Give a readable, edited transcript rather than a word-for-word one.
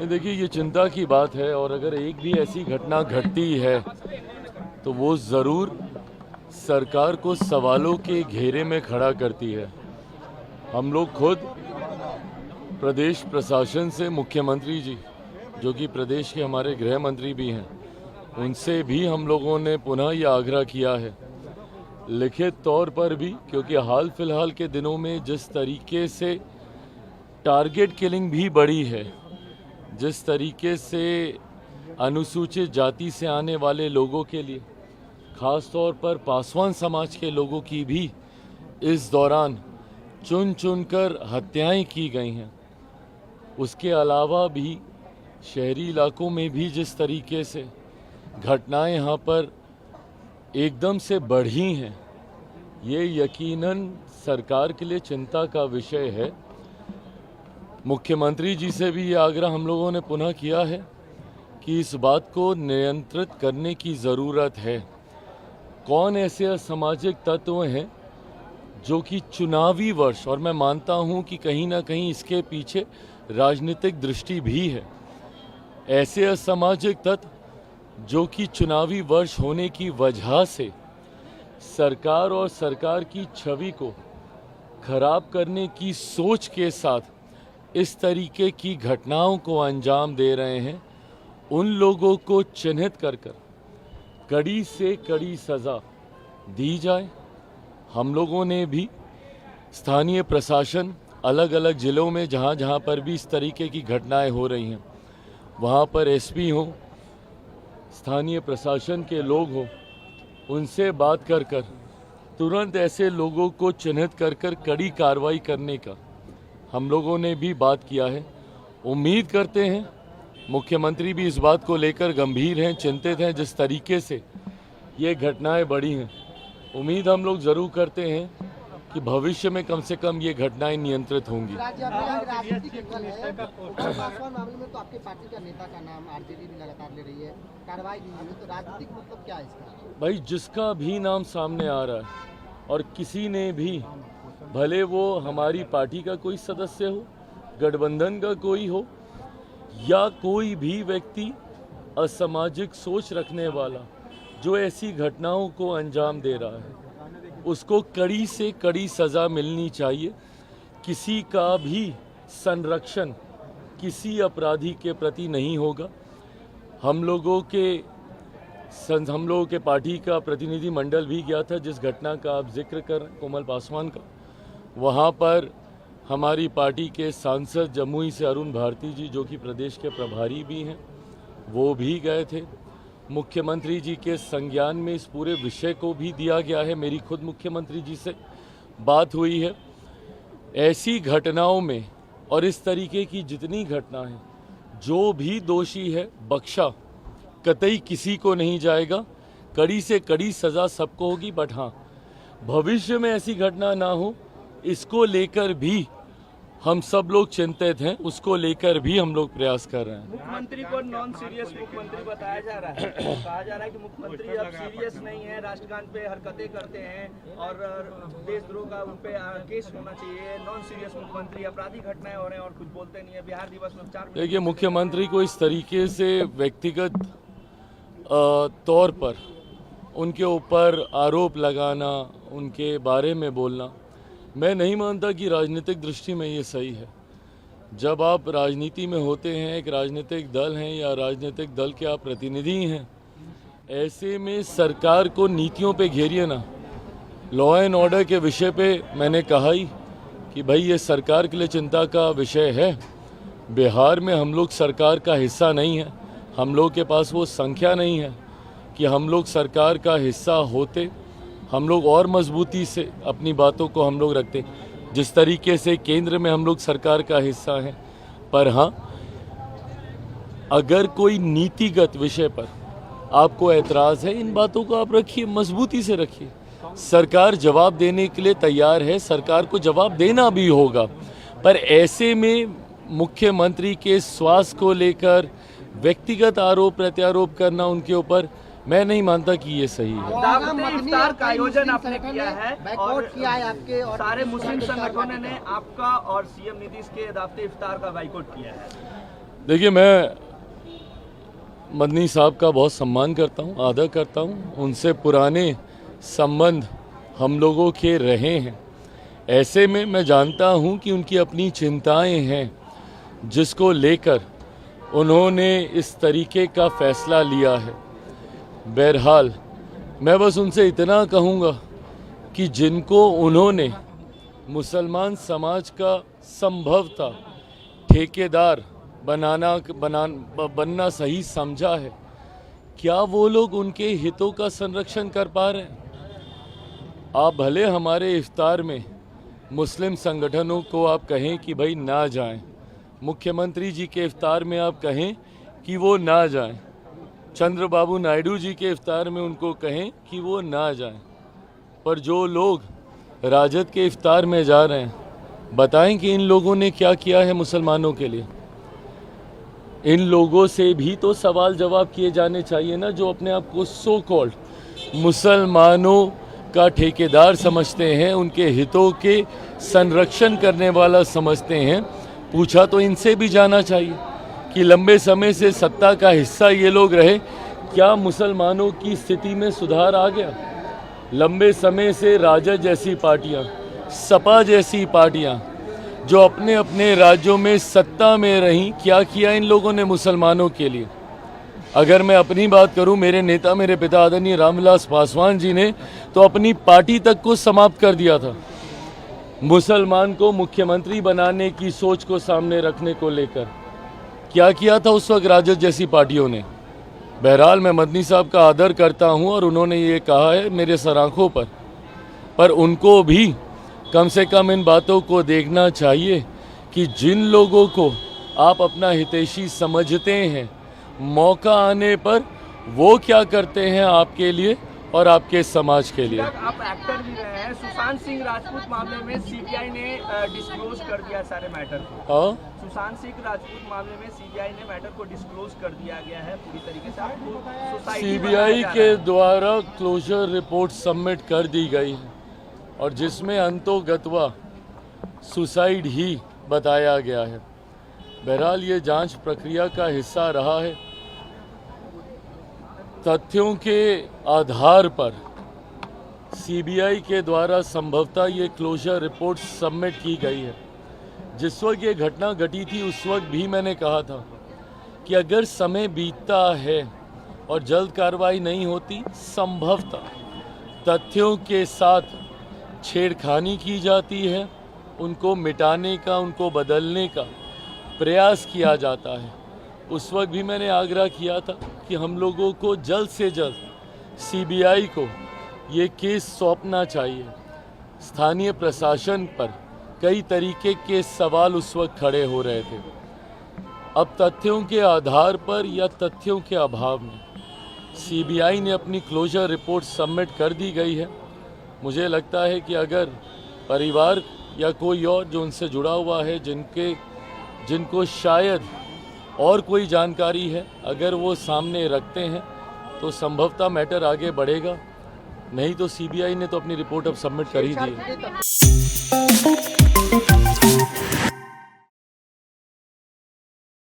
देखिए, ये चिंता की बात है और अगर एक भी ऐसी घटना घटती है तो वो ज़रूर सरकार को सवालों के घेरे में खड़ा करती है। हम लोग खुद प्रदेश प्रशासन से मुख्यमंत्री जी, जो कि प्रदेश के हमारे गृह मंत्री भी हैं, उनसे भी हम लोगों ने पुनः ये आग्रह किया है लिखित तौर पर भी, क्योंकि हाल फिलहाल के दिनों में जिस तरीके से टारगेट किलिंग भी बढ़ी है, जिस तरीके से अनुसूचित जाति से आने वाले लोगों के लिए, ख़ास तौर पर पासवान समाज के लोगों की भी इस दौरान चुन चुनकर हत्याएं की गई हैं। उसके अलावा भी शहरी इलाकों में भी जिस तरीके से घटनाएं यहाँ पर एकदम से बढ़ी हैं, ये यकीनन सरकार के लिए चिंता का विषय है। मुख्यमंत्री जी से भी ये आग्रह हम लोगों ने पुनः किया है कि इस बात को नियंत्रित करने की ज़रूरत है। कौन ऐसे असामाजिक तत्व हैं जो कि चुनावी वर्ष, और मैं मानता हूं कि कहीं ना कहीं इसके पीछे राजनीतिक दृष्टि भी है, ऐसे असामाजिक तत्व जो कि चुनावी वर्ष होने की वजह से सरकार और सरकार की छवि को खराब करने की सोच के साथ इस तरीके की घटनाओं को अंजाम दे रहे हैं, उन लोगों को चिन्हित कर कड़ी से कड़ी सज़ा दी जाए। हम लोगों ने भी स्थानीय प्रशासन, अलग अलग ज़िलों में जहाँ जहाँ पर भी इस तरीके की घटनाएं हो रही हैं, वहाँ पर एसपी हों, स्थानीय प्रशासन के लोग हों, उनसे बात कर तुरंत ऐसे लोगों को चिन्हित कर कड़ी कार्रवाई करने का हम लोगों ने भी बात किया है। उम्मीद करते हैं मुख्यमंत्री भी इस बात को लेकर गंभीर हैं, चिंतित हैं। जिस तरीके से ये घटनाएं बढ़ी हैं, उम्मीद हम लोग ज़रूर करते हैं कि भविष्य में कम से कम ये घटनाएं नियंत्रित होंगी। मामले में तो आपके पार्टी का नेता का नाम आरजेडी भी लगातार ले रही है, कार्रवाई नहीं हुई, तो राजनीतिक मतलब क्या है इसका? भाई, जिसका भी नाम सामने आ रहा है और किसी ने भी, भले वो हमारी पार्टी का कोई सदस्य हो, गठबंधन का कोई हो, या कोई भी व्यक्ति असामाजिक सोच रखने वाला जो ऐसी घटनाओं को अंजाम दे रहा है, उसको कड़ी से कड़ी सज़ा मिलनी चाहिए। किसी का भी संरक्षण किसी अपराधी के प्रति नहीं होगा। हम लोगों के पार्टी का प्रतिनिधि मंडल भी गया था, जिस घटना का आप जिक्र कर रहे हैं, कोमल पासवान का, वहाँ पर हमारी पार्टी के सांसद जमुई से अरुण भारती जी, जो कि प्रदेश के प्रभारी भी हैं, वो भी गए थे। मुख्यमंत्री जी के संज्ञान में इस पूरे विषय को भी दिया गया है। मेरी खुद मुख्यमंत्री जी से बात हुई है। ऐसी घटनाओं में और इस तरीके की जितनी घटना है, जो भी दोषी है बख्शा कतई किसी को नहीं जाएगा। कड़ी से कड़ी सज़ा सबको होगी। बट हाँ, भविष्य में ऐसी घटना ना हो, इसको लेकर भी हम सब लोग चिंतित हैं, उसको लेकर भी हम लोग प्रयास कर रहे हैं। मुख्यमंत्री को नॉन सीरियस मुख्यमंत्री बताया जा रहा है। कहा जा रहा है कि मुख्यमंत्री अब सीरियस नहीं है, राष्ट्रगान पे हरकतें करते हैं और देशद्रोह का उन पे केस होना चाहिए। नॉन सीरियस मुख्यमंत्री, आपराधिक घटनाएं हो रहे हैं और कुछ बोलते नहीं है। बिहार दिवस में 4 देखिए, मुख्यमंत्री को इस तरीके से व्यक्तिगत तौर पर उनके ऊपर आरोप लगाना, उनके बारे में बोलना, मैं नहीं मानता कि राजनीतिक दृष्टि में ये सही है। जब आप राजनीति में होते हैं, एक राजनीतिक दल हैं या राजनीतिक दल के आप प्रतिनिधि हैं, ऐसे में सरकार को नीतियों पे घेरिए ना। लॉ एंड ऑर्डर के विषय पे मैंने कहा ही कि भाई ये सरकार के लिए चिंता का विषय है। बिहार में हम लोग सरकार का हिस्सा नहीं है, हम लोग के पास वो संख्या नहीं है कि हम लोग सरकार का हिस्सा होते। हम लोग और मजबूती से अपनी बातों को हम लोग रखते, जिस तरीके से केंद्र में हम लोग सरकार का हिस्सा हैं। पर हाँ, अगर कोई नीतिगत विषय पर आपको ऐतराज़ है, इन बातों को आप रखिए, मजबूती से रखिए। सरकार जवाब देने के लिए तैयार है, सरकार को जवाब देना भी होगा। पर ऐसे में मुख्यमंत्री के स्वास्थ्य को लेकर व्यक्तिगत आरोप प्रत्यारोप करना उनके ऊपर, मैं नहीं मानता कि ये सही है। इफ्तार का आयोजन आपने किया है और किया है आपके और सारे मुस्लिम संगठनों ने आपका और सीएम नीतीश के दावते इफ्तार का बाइकआउट किया है। देखिए, मैं मदनी साहब का बहुत सम्मान करता हूँ, आदर करता हूँ। उनसे पुराने संबंध हम लोगों के रहे हैं। ऐसे में मैं जानता हूँ कि उनकी अपनी चिंताएं हैं, जिसको लेकर उन्होंने इस तरीके का फैसला लिया है। बहरहाल मैं बस उनसे इतना कहूँगा कि जिनको उन्होंने मुसलमान समाज का संभवतः ठेकेदार बनना सही समझा है, क्या वो लोग उनके हितों का संरक्षण कर पा रहे हैं? आप भले हमारे इफ्तार में मुस्लिम संगठनों को आप कहें कि भाई ना जाएं, मुख्यमंत्री जी के इफ्तार में आप कहें कि वो ना जाएं, चंद्रबाबू नायडू जी के इफ्तार में उनको कहें कि वो ना जाएं, पर जो लोग राजद के इफ्तार में जा रहे हैं, बताएं कि इन लोगों ने क्या किया है मुसलमानों के लिए। इन लोगों से भी तो सवाल जवाब किए जाने चाहिए ना, जो अपने आप को सो कॉल्ड मुसलमानों का ठेकेदार समझते हैं, उनके हितों के संरक्षण करने वाला समझते हैं। पूछा तो इनसे भी जाना चाहिए कि लंबे समय से सत्ता का हिस्सा ये लोग रहे, क्या मुसलमानों की स्थिति में सुधार आ गया? लंबे समय से राजद जैसी पार्टियां, सपा जैसी पार्टियां जो अपने अपने राज्यों में सत्ता में रहीं, क्या किया इन लोगों ने मुसलमानों के लिए? अगर मैं अपनी बात करूं, मेरे नेता, मेरे पिता आदरणीय रामविलास पासवान जी ने तो अपनी पार्टी तक को समाप्त कर दिया था, मुसलमान को मुख्यमंत्री बनाने की सोच को सामने रखने को लेकर। क्या किया था उस वक्त राजद जैसी पार्टियों ने? बहरहाल मैं मदनी साहब का आदर करता हूं और उन्होंने ये कहा है मेरे सराखों पर उनको भी कम से कम इन बातों को देखना चाहिए कि जिन लोगों को आप अपना हितैषी समझते हैं, मौका आने पर वो क्या करते हैं आपके लिए और आपके समाज के लिए। आप एक्टर भी रहे हैं। सुशांत सिंह राजपूत मामले में सीबीआई ने डिस्क्लोज कर दिया सारे मैटर को। सुशांत सिंह राजपूत मामले में सीबीआई ने मैटर को डिस्क्लोज कर दिया गया है पूरी तरीके से। आपको सीबीआई के द्वारा क्लोजर रिपोर्ट सबमिट कर दी गई है और जिसमें अंतोगत्वा सुसाइड ही बताया गया है। बहरहाल ये जांच प्रक्रिया का हिस्सा रहा है। तथ्यों के आधार पर सीबीआई के द्वारा संभवतः ये क्लोजर रिपोर्ट सबमिट की गई है। जिस वक्त ये घटना घटी थी उस वक्त भी मैंने कहा था कि अगर समय बीतता है और जल्द कार्रवाई नहीं होती, संभवतः तथ्यों के साथ छेड़खानी की जाती है, उनको मिटाने का, उनको बदलने का प्रयास किया जाता है। उस वक्त भी मैंने आग्रह किया था कि हम लोगों को जल्द से जल्द सीबीआई को ये केस सौंपना चाहिए। स्थानीय प्रशासन पर कई तरीके के सवाल उस वक्त खड़े हो रहे थे। अब तथ्यों के आधार पर या तथ्यों के अभाव में सीबीआई ने अपनी क्लोजर रिपोर्ट सबमिट कर दी गई है। मुझे लगता है कि अगर परिवार या कोई और जो उनसे जुड़ा हुआ है, जिनको शायद और कोई जानकारी है, अगर वो सामने रखते हैं तो संभवतः मैटर आगे बढ़ेगा। नहीं तो सीबीआई ने तो अपनी रिपोर्ट अब सबमिट कर ही दी है।